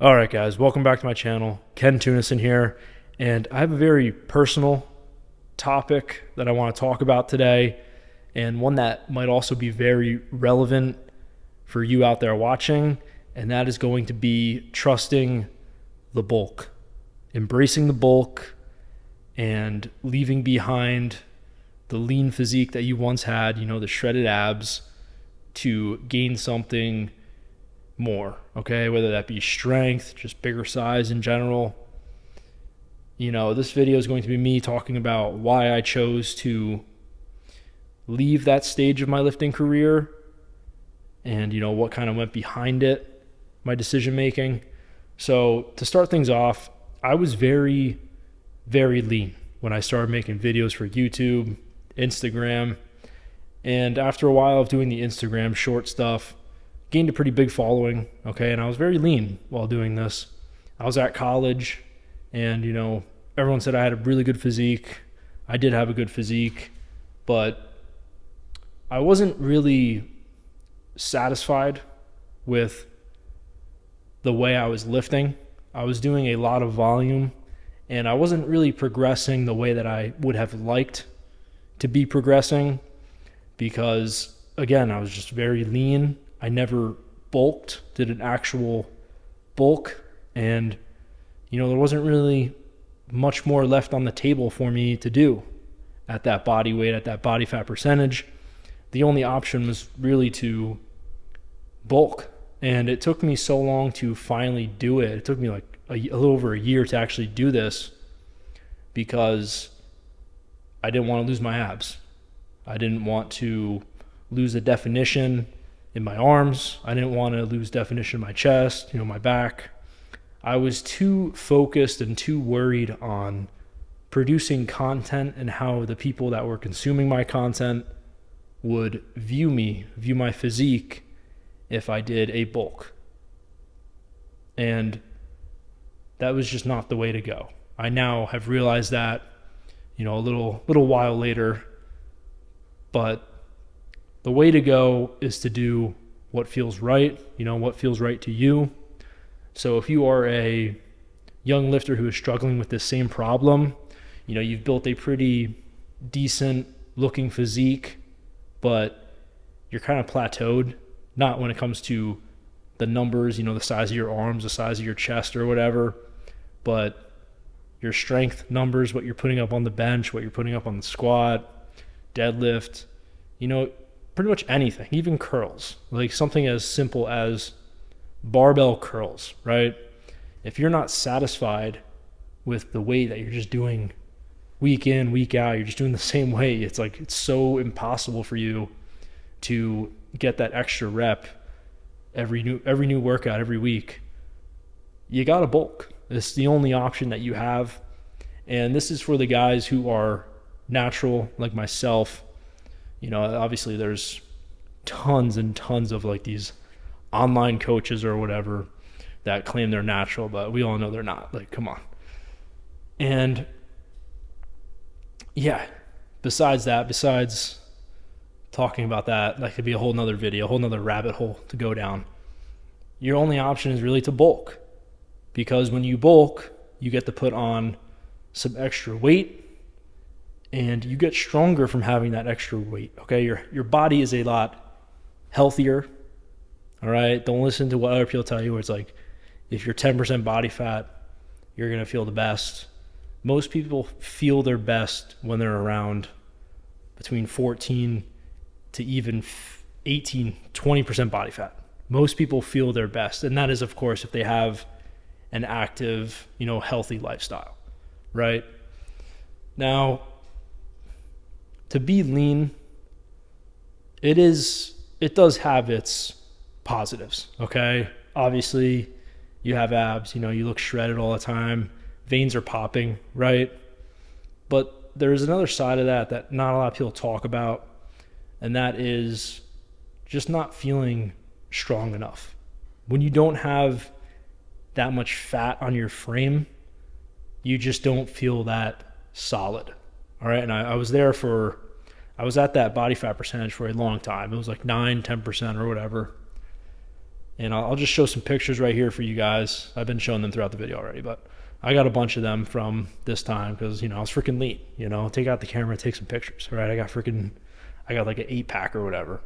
All right, guys, welcome back to my channel. Ken Tunison here, and I have a very personal topic that I want to talk about today, and one that might also be very relevant for you out there watching, and that is going to be trusting the bulk, embracing the bulk, and leaving behind the lean physique that you once had, the shredded abs, to gain something more, okay? Whether that be strength, just bigger size in general. This video is going to be me talking about why I chose to leave that stage of my lifting career and, what kind of went behind it, my decision making. So to start things off, I was very, very lean when I started making videos for YouTube, Instagram. And after a while of doing the Instagram short stuff, gained a pretty big following, okay? And I was very lean while doing this. I was at college, and, everyone said I had a really good physique. I did have a good physique, but I wasn't really satisfied with the way I was lifting. I was doing a lot of volume, and I wasn't really progressing the way that I would have liked to be progressing because, again, I was just very lean. I never bulked, did an actual bulk, and there wasn't really much more left on the table for me to do at that body weight, at that body fat percentage. The only option was really to bulk, and it took me so long to finally do it. It took me like a little over a year to actually do this because I didn't want to lose my abs. I didn't want to lose the definition in my arms. I didn't want to lose definition in my chest, my back. I was too focused and too worried on producing content and how the people that were consuming my content would view my physique if I did a bulk. And that was just not the way to go. I now have realized that, a little while later, but the way to go is to do what feels right, what feels right to you. So if you are a young lifter who is struggling with this same problem, you've built a pretty decent looking physique, but you're kind of plateaued, not when it comes to the numbers, the size of your arms, the size of your chest or whatever, but your strength numbers, what you're putting up on the bench, what you're putting up on the squat, deadlift, pretty much anything, even curls, like something as simple as barbell curls, right? If you're not satisfied with the weight that you're just doing week in, week out, you're just doing the same weight, it's so impossible for you to get that extra rep every new workout every week. You got to bulk. It's the only option that you have. And this is for the guys who are natural like myself. Obviously there's tons and tons of like these online coaches or whatever that claim they're natural, but we all know they're not. Like, come on. And yeah, besides talking about that could be a whole nother video, a whole nother rabbit hole to go down. Your only option is really to bulk, because when you bulk, you get to put on some extra weight, and you get stronger from having that extra weight, okay? Your body is a lot healthier, all right? Don't listen to what other people tell you where it's like, if you're 10% body fat, you're going to feel the best. Most people feel their best when they're around between 14 to even 18, 20% body fat. Most people feel their best, and that is, of course, if they have an active, healthy lifestyle, right? Now, to be lean, it does have its positives, okay? Obviously, you have abs, you look shredded all the time, veins are popping, right? But there's another side of that not a lot of people talk about, and that is just not feeling strong enough. When you don't have that much fat on your frame, you just don't feel that solid. All right. And I was at that body fat percentage for a long time. It was like 9, 10% or whatever. And I'll just show some pictures right here for you guys. I've been showing them throughout the video already, but I got a bunch of them from this time because, I was freaking lean. Take out the camera, take some pictures, right? I got like an 8-pack or whatever.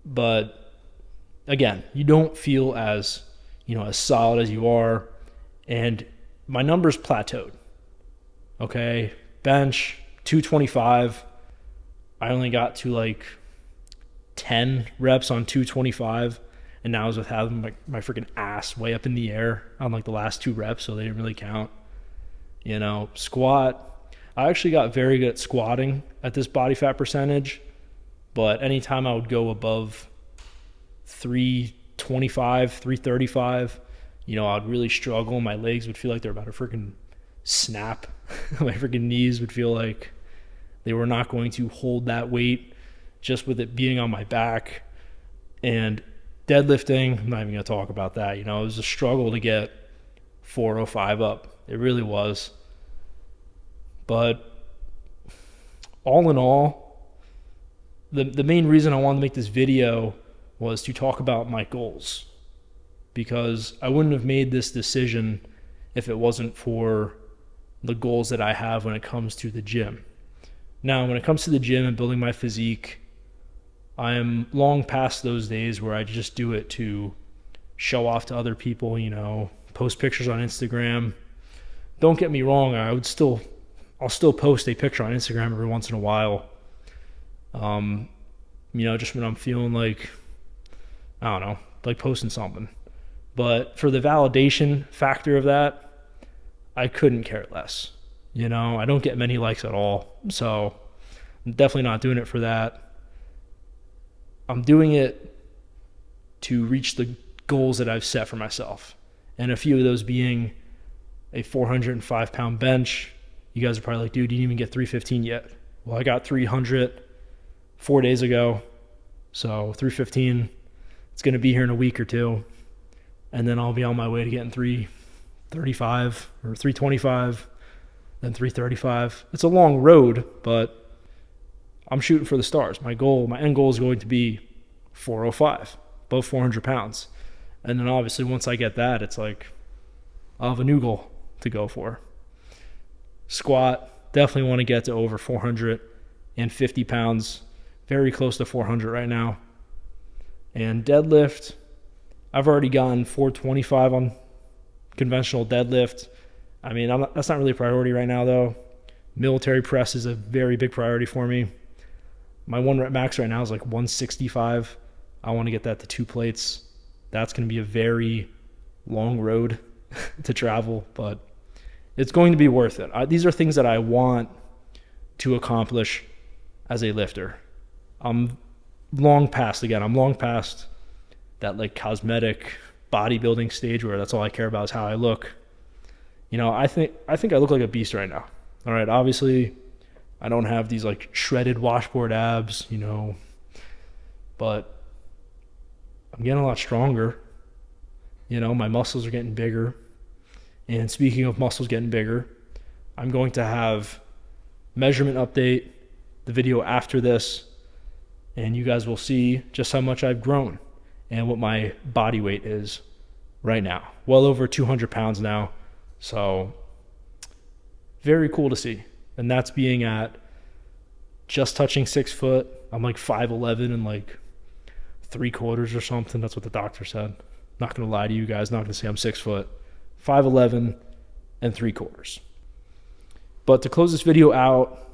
But again, you don't feel as, as solid as you are. And my numbers plateaued. Okay. Bench, 225. I only got to like 10 reps on 225. And now I was with having my freaking ass way up in the air on like the last 2 reps, so they didn't really count. Squat. I actually got very good at squatting at this body fat percentage, but anytime I would go above 325, 335, I'd really struggle. My legs would feel like they're about to freaking snap. My freaking knees would feel like they were not going to hold that weight just with it being on my back. And deadlifting, I'm not even going to talk about that. It was a struggle to get 405 up. It really was. But all in all, the main reason I wanted to make this video was to talk about my goals, because I wouldn't have made this decision if it wasn't for the goals that I have when it comes to the gym. Now, when it comes to the gym and building my physique, I am long past those days where I just do it to show off to other people, post pictures on Instagram. Don't get me wrong, I'll still post a picture on Instagram every once in a while. Just when I'm feeling like, I don't know, like posting something. But for the validation factor of that, I couldn't care less. I don't get many likes at all. So I'm definitely not doing it for that. I'm doing it to reach the goals that I've set for myself. And a few of those being a 405-pound bench. You guys are probably like, dude, you didn't even get 315 yet. Well, I got 300 4 days ago. So 315, it's going to be here in a week or two. And then I'll be on my way to getting 335 or 325, then 335. It's a long road, but I'm shooting for the stars. My end goal is going to be 405, above 400 pounds. And then obviously once I get that, it's like I'll have a new goal to go for. Squat, definitely want to get to over 450 pounds, very close to 400 right now. And deadlift, I've already gotten 425 on conventional deadlift. I mean, that's not really a priority right now though. Military press is a very big priority for me. My 1 rep max right now is like 165. I want to get that to 2 plates. That's going to be a very long road to travel, but it's going to be worth it. These are things that I want to accomplish as a lifter. I'm long past that like cosmetic bodybuilding stage where that's all I care about is how I look. I think I look like a beast right now. All right, obviously I don't have these like shredded washboard abs, but I'm getting a lot stronger. My muscles are getting bigger. And speaking of muscles getting bigger, I'm going to have measurement update, the video after this, and you guys will see just how much I've grown and what my body weight is right now. Well over 200 pounds now. So very cool to see. And that's being at just touching 6 foot. I'm like 5'11" and like 3/4 or something. That's what the doctor said. Not going to lie to you guys. Not going to say I'm 6 foot. 5'11" and 3/4. But to close this video out,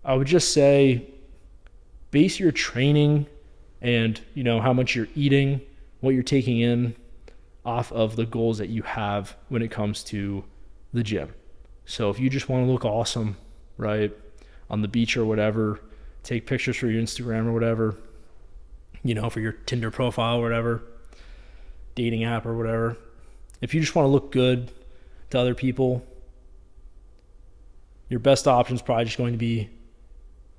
I would just say base your training and how much you're eating, what you're taking in off of the goals that you have when it comes to the gym. So if you just want to look awesome, right, on the beach or whatever, take pictures for your Instagram or whatever, for your Tinder profile or whatever, dating app or whatever. If you just want to look good to other people, your best option is probably just going to be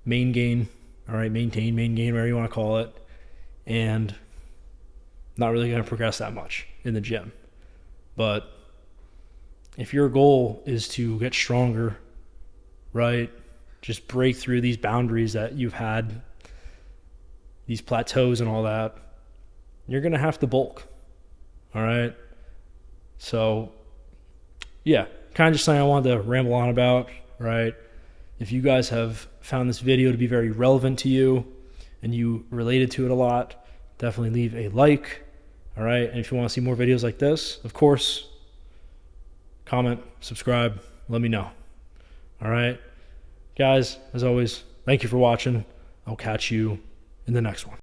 main gain, all right, main gain, whatever you want to call it, and not really going to progress that much in the gym. But if your goal is to get stronger, right, just break through these boundaries that you've had, these plateaus and all that, you're going to have to bulk. All right. So, yeah, kind of just something I wanted to ramble on about, right? If you guys have found this video to be very relevant to you and you related to it a lot, definitely leave a like. All right. And if you want to see more videos like this, of course, comment, subscribe, let me know. All right. Guys, as always, thank you for watching. I'll catch you in the next one.